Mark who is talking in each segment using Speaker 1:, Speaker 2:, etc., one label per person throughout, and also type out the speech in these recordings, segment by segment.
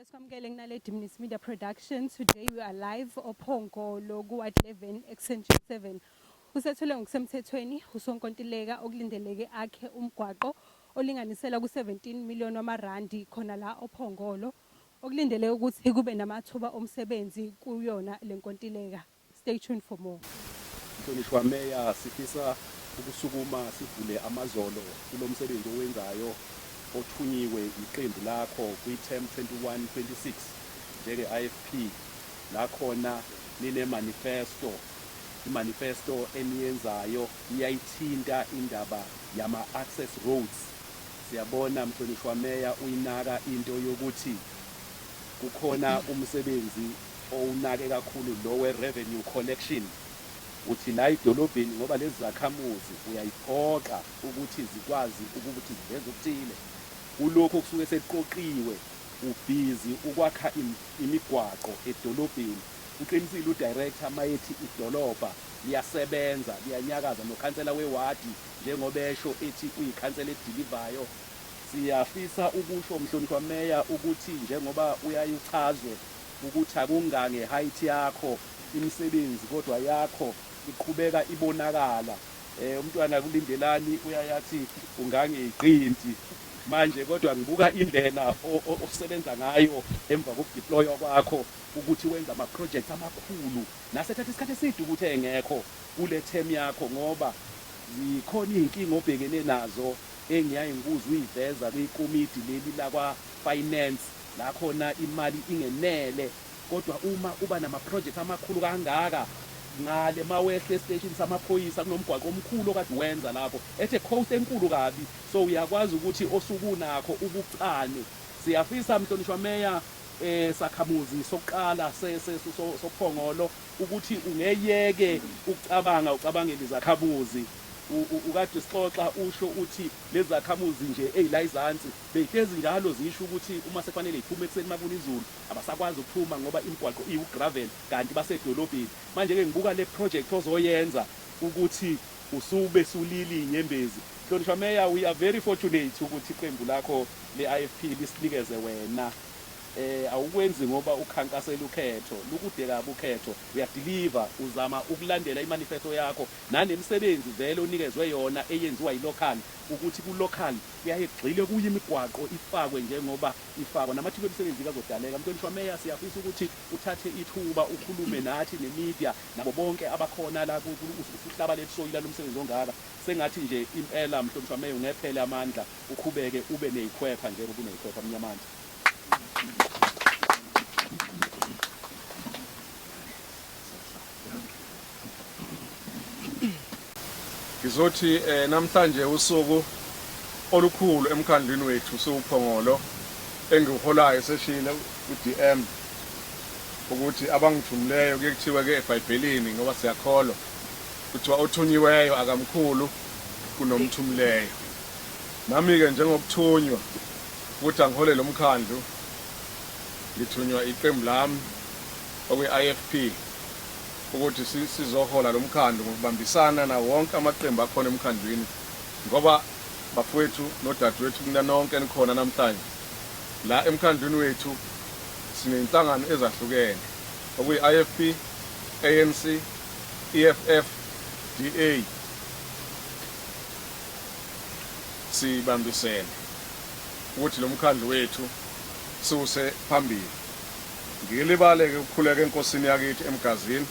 Speaker 1: Sikwamukele kunale Diminis Media Production. Today we are live oPhongolo kuWard 11 Extension 7. Usethule ngokusemthethweni usonkontileka okulindeleke akhe umgwaqo olinganisela ku17 million wamarandi khona la oPhongolo okulindeleke ukuthi kube namathuba omsebenzi kuyona lenkontileka. Stay tuned for more.
Speaker 2: Mhlonishwa Meya, sifisa ukusukuma sivule amazolo kulomsebenzi owenzayo othunyiwe iqembu lakho kwi-term 21-26 njenge-IFP la khona nine manifesto. I-manifesto eniyenzayo iyayithinta indaba yama-access roads. Siyabona mhlonishwa Meya uyinaka into yokuthi kukhona umsebenzi owunake kakhulu lo we-revenue collection. Uthi la idolobheni ngoba lezi zakhamuzi uyayiphoqa ukuthi zikwazi ukuthi zivenze ukuthile kulokho kusuke sekuqoqiwe ubhizi ukwakha imigwaqo edolobheni. Uqinisile udirector mayethi idolobha liyasebenza liyanyakaza nokhansela wewadi njengoba esho ethi uyikhansela edilivayo. Siyafisa ukusho mhlonishwa Meya ukuthi njengoba uyayuchazwe ukuthi akungange height yakho imisebenzi kodwa yakho iqhubeka ibonakala. Umntwana kulindelani uyayathi ungangeqinti manje kodwa ngibuka indlela osebenza ngayo emva kokudeploywa kwakho ukuthi wenza ama projects amakhulu nasethatha isikhathi eside ukuthi engekho kule term yakho ngoba zikhona izinkinga obhekene nazo engiyaye ngikuzwe uyiveza kwikomiti leli lakwa finance la khona imali ingenele kodwa uma uba nama projects amakhulu kangaka ngale mawehle station samaphoyisa kunomgwaqo omkhulu okade wenza lapho ethe coast enkulu kabi so uyakwazi ukuthi osukunakho ubucane. Siyafisa mhlonishwa Meya sakhamuzi sokuqala soPhongolo ukuthi ungeyeke ucabangele izakhamuzi ukade sixoxa usho uthi lezi zakhamuzi nje ezilazansi behlezi njalo zisho ukuthi uma sefanele iphume ekseni makuna izulu abasakwazi ukuphuma ngoba imigwaqo iugravel kanti basedolobheni. Manje ke ngibuka le project ozoyenza ukuthi usube sulili inyembezi. Mhlonishwa Meya, we are very fortunate ukuthi iqembu lakho le-IFP lisinikeze wena. Awukwenzi ngoba ukhankasela ukhetho lukude kabi ukhetho uyadeliver uzama ukulandela imanifesto yakho nanemisebenzi vele onikezwe yona eyenziwa yilocal ukuthi ku-local kuyayegxile kuyo imigwaqo ifakwe njengoba ifakwa namathuba emisebenzi kazodaleka. Mhlonishwa Meya, siyafisa ukuthi uthathe ithuba ukhulume nathi nemedia nabo bonke abakhona la kuhlaba lelisoyila lomsebenzi ongaka sengathi nje impela mhlonishwa Meya ungephele amandla uqhubeke ube neyikhwepha njengoba uneyikhwepha mnyamandla.
Speaker 3: Ngizothi namhlanje usuku olukhulu emkhandlweni wethu soPhongolo engiholayo seshile uDM ukuthi abangithumleyo kuyekuthiwa ke eBhayibhelini ngoba siyakholwa kuthiwa othunyiweyo akamkhulu kunomthumleyo. Nami ke njengokuthunywa ukuthi angihole lo mkhandlu ngithunywa iqembu lami okwe-IFP ukuthi sizohola lo mkhandlu ngokubambisana na wonke amaqembu akhona emkhandlwini ngoba bafowethu nodadewethu kunanonke enikhona namhlanje la emkhandlwini wethu sinenhlangano ezahlukene okuyi-IFP, ANC, EFF, DA sibambisene ukuthi lo mkhandlu wethu siwuse phambili. Ngilibale-ke ukukhuleka enkosini yakithi eMgazini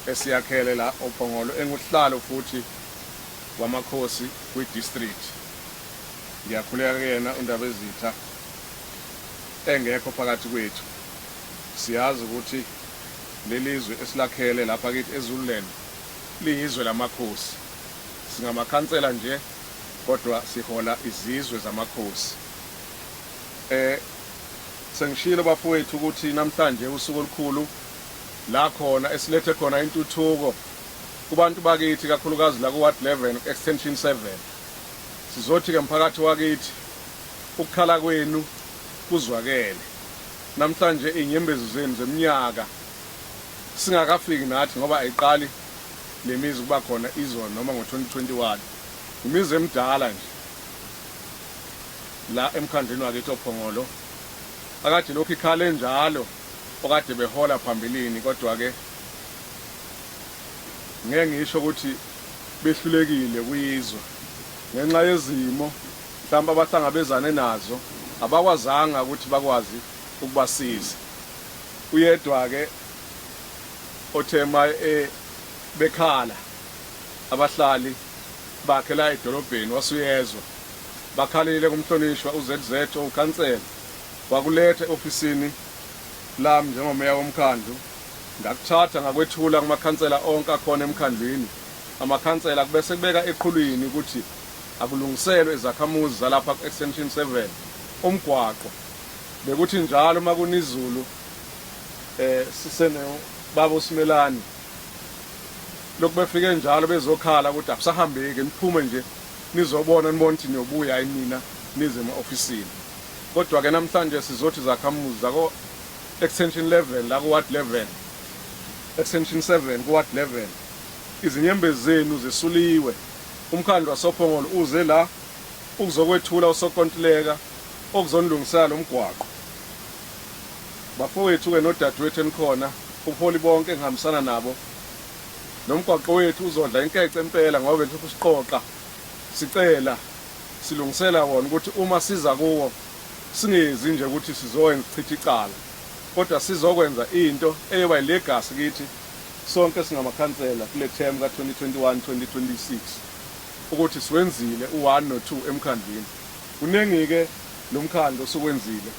Speaker 3: esiyakhele la oPhongolo enguhlalo futhi wamakhosi kwi-district. Ngiyakhuleka kuyena uNdabezitha engekho phakathi kwethu. Siyazi ukuthi lelizwe esilakhele lapha kithi eZululand liyizwe lamakhosi. Singamakhansela nje kodwa sihola izizwe zamakhosi. Sengishilo bafowethu ukuthi namhlanje usuku olukhulu la khona esilethe khona intuthuko kubantu bakithi kakhulukazi la kuWard 11 Extension 7. Sizothi ke mphakathi wakithi ukukhala kwenu kuzwakele. Namhlanje inyembezi zenu zeminyaka singakafiki nathi ngoba ayiqali lemizi kuba khona izolo noma ngo2021. Imizi emidala nje la emkhandleni wakithi oPhongolo akade lokhu ikhale njalo okade behola phambilini, kodwa ke ngeke ngisho ukuthi behlulekile kuyizwe ngenxa yezimo mhlawumbe abahlangabezane nazo, abakwazanga ukuthi bakwazi ukubasiza. Uyedwa ke othema bekhala abahlali bakhe la edolobheni wasuyezwa, bakhalile kumhlonishwa uZZ ukhansela, wakuletha ofisini lami njengomeya womkhandlu, ngakuthatha ngakwethula kumakhansela onke akhona emkhandlwini. Amakhansela kubese kubeka eqhulwini ukuthi akulungiselwe izakhamuzi zalapha ku-extension 7 umgwaqo. Bekuthi njalo uma kunizulu sisene babo Simelani lokhu befike njalo bezokhala ukuthi abusahambeki, niphume nje nizobona nibona ukuthi niyobuya yini nize ema-ofisini. Kodwa ke namhlanje sizothi zakhamuzi zako extension 11 la ku ward 11, extension 7 ku ward 11, izinyembezi zenu zisuliwe. Umkhandlu wasophongolo uze la ukuzokwethula usokontileka okuzonilungisela lo mgwaqo. Bafowethu ke nodadewethu enikhona ubuholi bonke ngihambisana nabo, nomgwaqo wethu uzodla inkece impela ngoba bethu kusiqoqa sicela silungisela wona ukuthi uma siza kuwo singezi nje ukuthi sizowenza ichitha icala, kodwa sizokwenza into eyoba ilegacy kithi sonke singamakhansela kule term ka-2021-2026 ukuthi siwenzile u1 no2 emkhandlini. Kuningi ke lo mkhandlo osukwenzile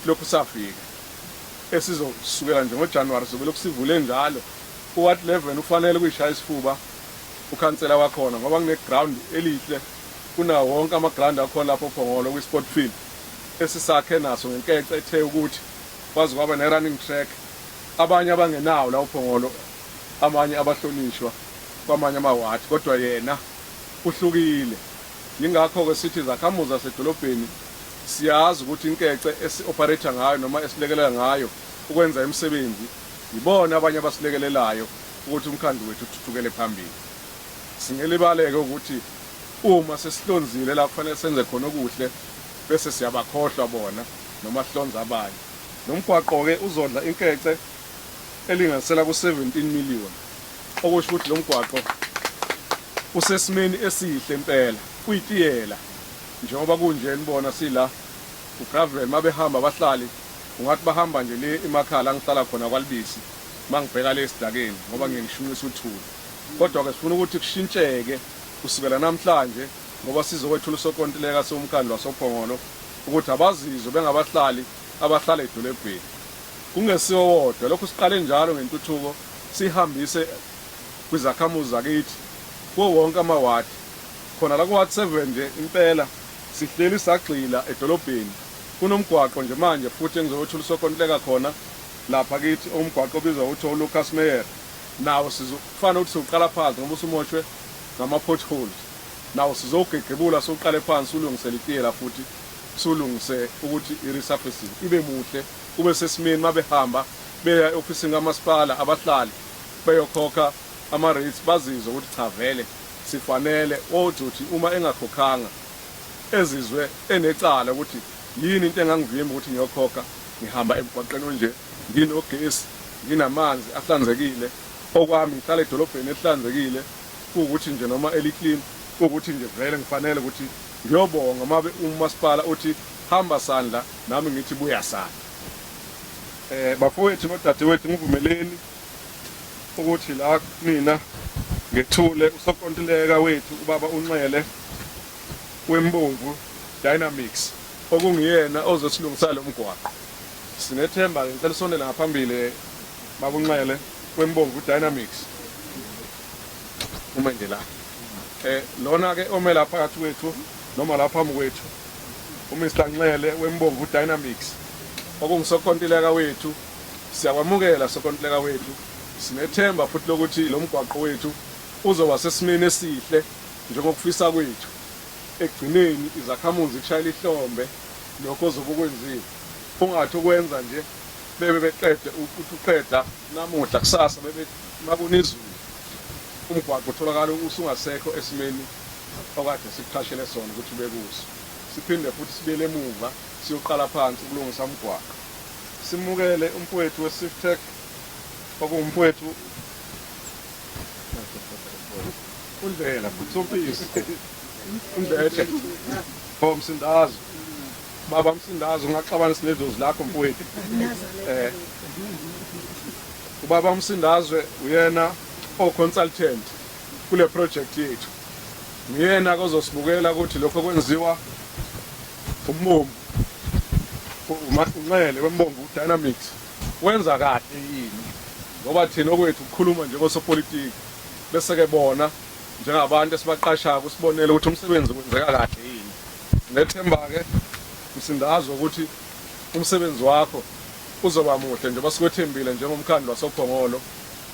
Speaker 3: lokhu safika esizosukela nje ngoJanuwari sobe lokhu sivule njalo. Uward 11 ufanele kuyishaya isifuba ukhansela wakhona ngoba kune ground elihle kunawo wonke ama-ground akhona lapho Phongolo kwi-sport field esisakhe naso ngenkece ethe ukuthi kwazi kwaba ne-running track. Abanye abangenawo la uPhongolo, amanye abahlonishwa kwamanye amawadi, kodwa yena uhlukile. Yingakho-ke sithi zakhamuzi zasedolobheni siyazi ukuthi inkece esi-operator ngayo noma esilekelela ngayo ukwenza imisebenzi, yibona abanye abasilekelelayo ukuthi umkhandlu wethu uthuthukele phambili. Singelibaleke ukuthi uma sesihlonzile la kufanele senze khona okuhle bese siyabakhohlwa bona noma sihlonza abanye. Nomgwaqo-ke uzodla inkece elinganisela ku-17 million, okusho ukuthi lo mgwaqo usesimeni esihle impela, uyitiyela njengoba kunje nibona sila ugravel mabehamba abahlali ungathi bahamba nje le emakhala ngihlala khona kwaLibisi mangibheka le sidakeni ngoba ngiyengishumisa uthuli. Kodwa ke sifuna ukuthi kushintsheke kusukela namhlanje ngoba sizokwethula usokontileka somkhandlu wasoPhongolo ukuthi abazizwe bengabahlali abahlala edolobheni kungesiwo wodwa. Lokhu siqale njalo ngentuthuko sihambise kwizakhamuzi zakithi kuwo wonke amawadi khona la ku-ward 7 nje impela sihleli sagxila edolobheni. Kunomgwaqo nje manje futhi engizokwethula usokontileka khona lapha kithi umgwaqo obizwa ukuthi uLucas Meyer, nawo sizofana ukuthi siwuqala phansi ngoba usumoshwe ngama-potholes. Nawo sizogegebula soqale phansi ulungisele itiyela futhi sulungise ukuthi i-resurfacing ibe muhle kube sesimeni mabehamba beya e-ofisini kamasipala abahlali beyokhokha ama-rates bazizwe ukuthi cha vele sifanele ojuthi uma engakhokhanga ezizwe enecala ukuthi yini into engangivimba ukuthi ngiyokhokha ngihamba emgwaqeni onje nginogesi nginamanzi ahlanzekile okwami ngihlala edolobheni ehlanzekile kuwukuthi nje noma eli-clean kuwukuthi nje vele ngifanele ukuthi ngiyobonga mabe umasipala uthi hamba sandla nami ngithi buya sandla. Bafowethu nodadewethu ngivumeleni ukuthi la mina ngethule usokontileka wethu ubaba uNxele weMbongu Dynamics okungiyena ozosilungisela lo mgwaqo. Sinethemba ngicela sonela ngaphambili baba uNxele weMbongu Dynamics uma nje la lona ke omela phakathi kwethu noma lapha phambi kwethu uMr Nxele weMbongu Dynamics okungisokontileka wethu. Siyakwamukela sokontileka wethu, sinethemba futhi lokuthi lo mgwaqo wethu uzoba sesimeni esihle njengokufisa kwethu. Ekugcineni izakhamuzi kushayela ihlombe lokho ozobe ukwenziwe, ungathi ukwenza nje bebe beqede ukuthi uqeda namuhla kusasa bebe makunizulu umgwaqo utholakala usungasekho esimeni okade sikuqhashele sona ukuthi ube kuso. siphinde futhi sibuyele emuva siyoqala phansi ukulungisa umgwaqo. Simukele umfowethu weSiftech okumfowethu uNdlela Msompisi uNdlethe Msindazo baba Msindazo ngaxabanisa lezozi lakho mfowethu ubaba Msindazwe uyena consultant kule project yethu nguyena kozosibukela ukuthi lokho kwenziwa uMomu uManqele wembongo Dynamics wenza kahle yini ngoba thina okwethu ukukhuluma nje kosopolitiki bese ke bona njengabantu esibaqashayo usibonele ukuthi umsebenzi wenzeka kahle yini. Nethemba ke Msindazo ukuthi umsebenzi wakho uzoba muhle nje basikwethembile njengomkhandlu wasoBhongolo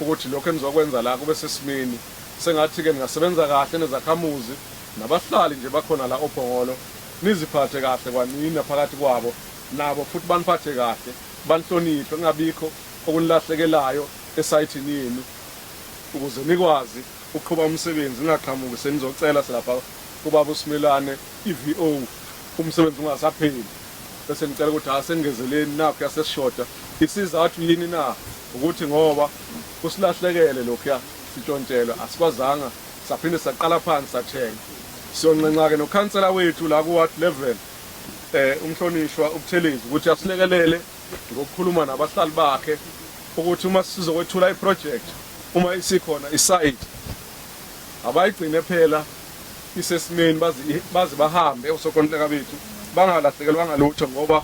Speaker 3: ukuthi lokho enizokwenza la kube sesimini sengathi ke ningasebenza kahle nezakhamuzi nabahlali nje bakhona la oBhongolo niziphathe kahle kwanina phakathi kwabo nabo futhi baniphathe kahle banhloniphe ngabikho okunilahlekelayo esayithini yenu ukuze nikwazi uqhuba umsebenzi ningaqhamuki senizocela selapha kubaba uSimilane iVO umsebenzi ungasapheli bese nicela ukuthi asengezeleni nakho yasesishoda isizathu yini na ukuthi ngoba kusilahlekele lokho sitshontshelwe asikwazanga saphinde saqala phansi sathenga siyoncenca ke nokhansela wethu la ku Ward 11 umhlonishwa uButhelezi ukuthi asilekelele ngokukhuluma nabahlali bakhe ukuthi uma sizokwethula iproject uma isikhona isite abayigcine phela isesimeni bazi bahambe osokonhleka bethu bangalahlekelwa ngalutho ngoba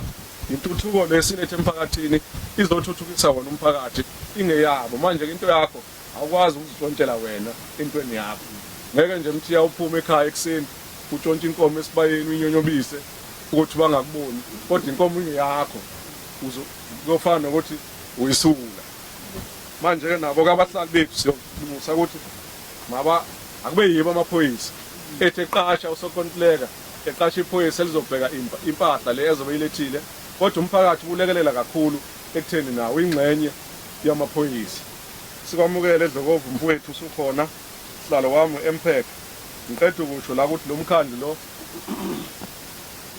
Speaker 3: intuthuko lesilethe emphakathini izothuthukisa wona umphakathi ingeyabo manje into yakho awukwazi ukuzitshontshela wena entweni yakho ngeke nje mthiya uphume ekhaya ekseni utshontshe inkomo esibayeni uyinyonyobise ukuthi bangakuboni kodwa inkomo ingeyakho uzofana nokuthi uyisula manje ke nabo kabahlali bethu siyolungisa ukuthi maba akube yibo amaphoyisa ethe qasha usokonhleka eqasha iphoyisa elizobheka impahla le ezobe ilethile kodwa umphakathi ulekelela kakhulu ekutheni nawo ingxenye yamaphoyisa. Sikwamukele Dlokovu mfowethu usukhona sihlalo wami uMPEC ngiqeda ukusho la ukuthi lo mkhandlu lo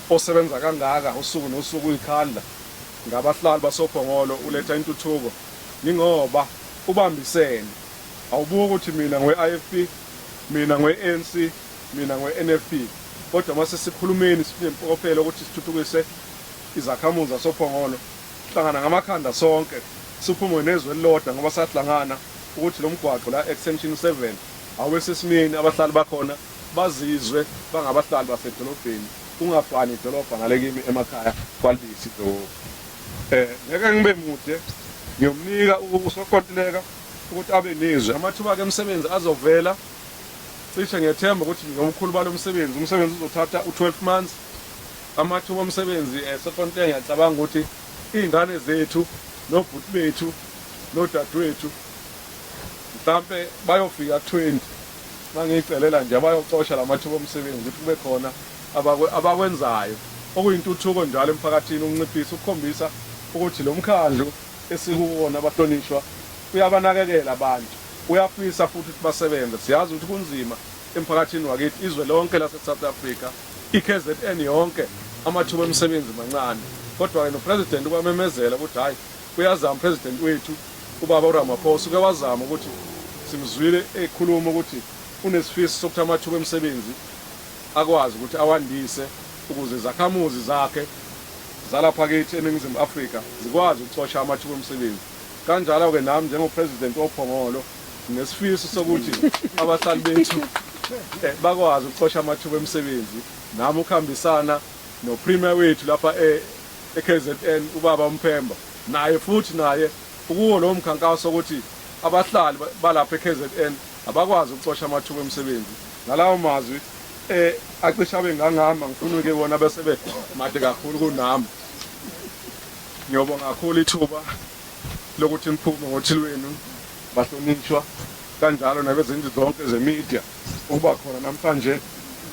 Speaker 3: osebenza kangaka usuku nosuku uyikhandla ngabahlali basoBhongolo uletha intuthuko ningoba ubambisene awubuka ukuthi mina ngwe-IFP mina ngwe-ANC mina ngwe-NFP kodwa mase sikhulumeni sinempokophelo ukuthi sithuthukise izakhamuzi zasoBhongolo hlangana ngamakhanda sonke siphume nezwe elilodwa ngoba sahlangana ukuthi lo mgwaqo la extension 7 awusesimini abahlali bakhona bazizwe bangabahlali basedolobheni ungafani idolobha ngale kimi emakhaya kwalisi lo ngeke ngibe mude ngiyomnika usokontileka ukuthi abe nezwe amathuba ke emsebenzi azovela cishe ngiyethemba ukuthi ngomkhulu balomsebenzi umsebenzi uzothatha u12 months amathuba omsebenzi esokontileka ngiyacabanga ukuthi izingane zethu nobhuti bethu nodadewethu mhlambe bayofika 20 mangicelela nje abayocosha lamathuba omsebenzi ukuthi kube khona abakwenzayo okuyintuthuko njalo emphakathini ukunciphisa ukukhombisa ukuthi lo mkhandlu esikuwona abahlonishwa uyabanakekela abantu uyafisa futhi ukuthi basebenze siyazi ukuthi kunzima emphakathini wakithi izwe lonke lase South Africa iKZN yonke amathuba omsebenzi mancane kodwa ke nopresident ukwamemezela ukuthi hayi uyazama president wethu ubaba uRamaphosa ukewazama ukuthi simzwile ekhuluma ukuthi unesifiso sokuthi amathuba omsebenzi akwazi ukuthi awandise ukuze zakhamuzi zakhe zalapha kithi eNingizimu Afrika zikwazi ukuxosha amathuba omsebenzi kanjalo ke nami njengopresident oBhongolo nesifiso sokuthi abahlali bethu bakwazi ukuxosha amathuba omsebenzi nami ukuhambisana nopremier wethu lapha eKZN ubaba uMphemba naye futhi naye ukuwo lo mkhankaso ukuthi abahlali balapha eKZN abakwazi ukuxosha amathuba omsebenzi ngalawo mazwi acisha abengangama ngifuna ke bona bese made kakhulu kunami ngiyobonga kakhulu ithuba lokuthi ngiphume ngothilweni bahlonishwa kanjalo nabezenzi zonke zemedia ukuba khona namhlanje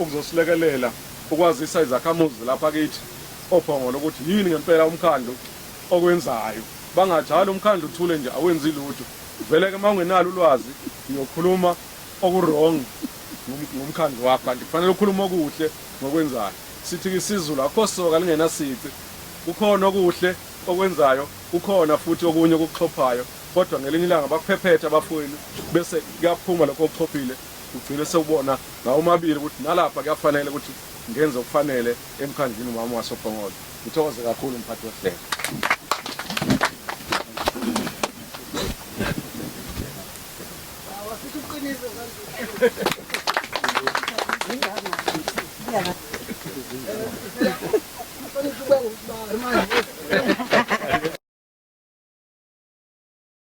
Speaker 3: ukuzosilekelela ukwazisa izakhamuzi lapha kithi oBhongolo ukuthi yini ngempela umkhandlu okwenzayo bangathali umkhandlu uthule nje awenzi lutho vele ke mawungenalo ulwazi ngiyokhuluma okurong ngomkhandlu wakho kanti kufanele ukukhuluma okuhle ngokwenzayo sithi isizulu akho soka lingenasici kukhona okuhle okwenzayo kukhona futhi okunye okuxhophayo kodwa ngelinye ilanga bakuphephethe abafowenu bese kuyaphuma lokho okuxhophile ugcine sewubona ngawomabili ukuthi nalapha kuyafanele ukuthi ngenze okufanele emkhandlini wami wasophongolo. Ngithokoze kakhulu umphathi wehlelo.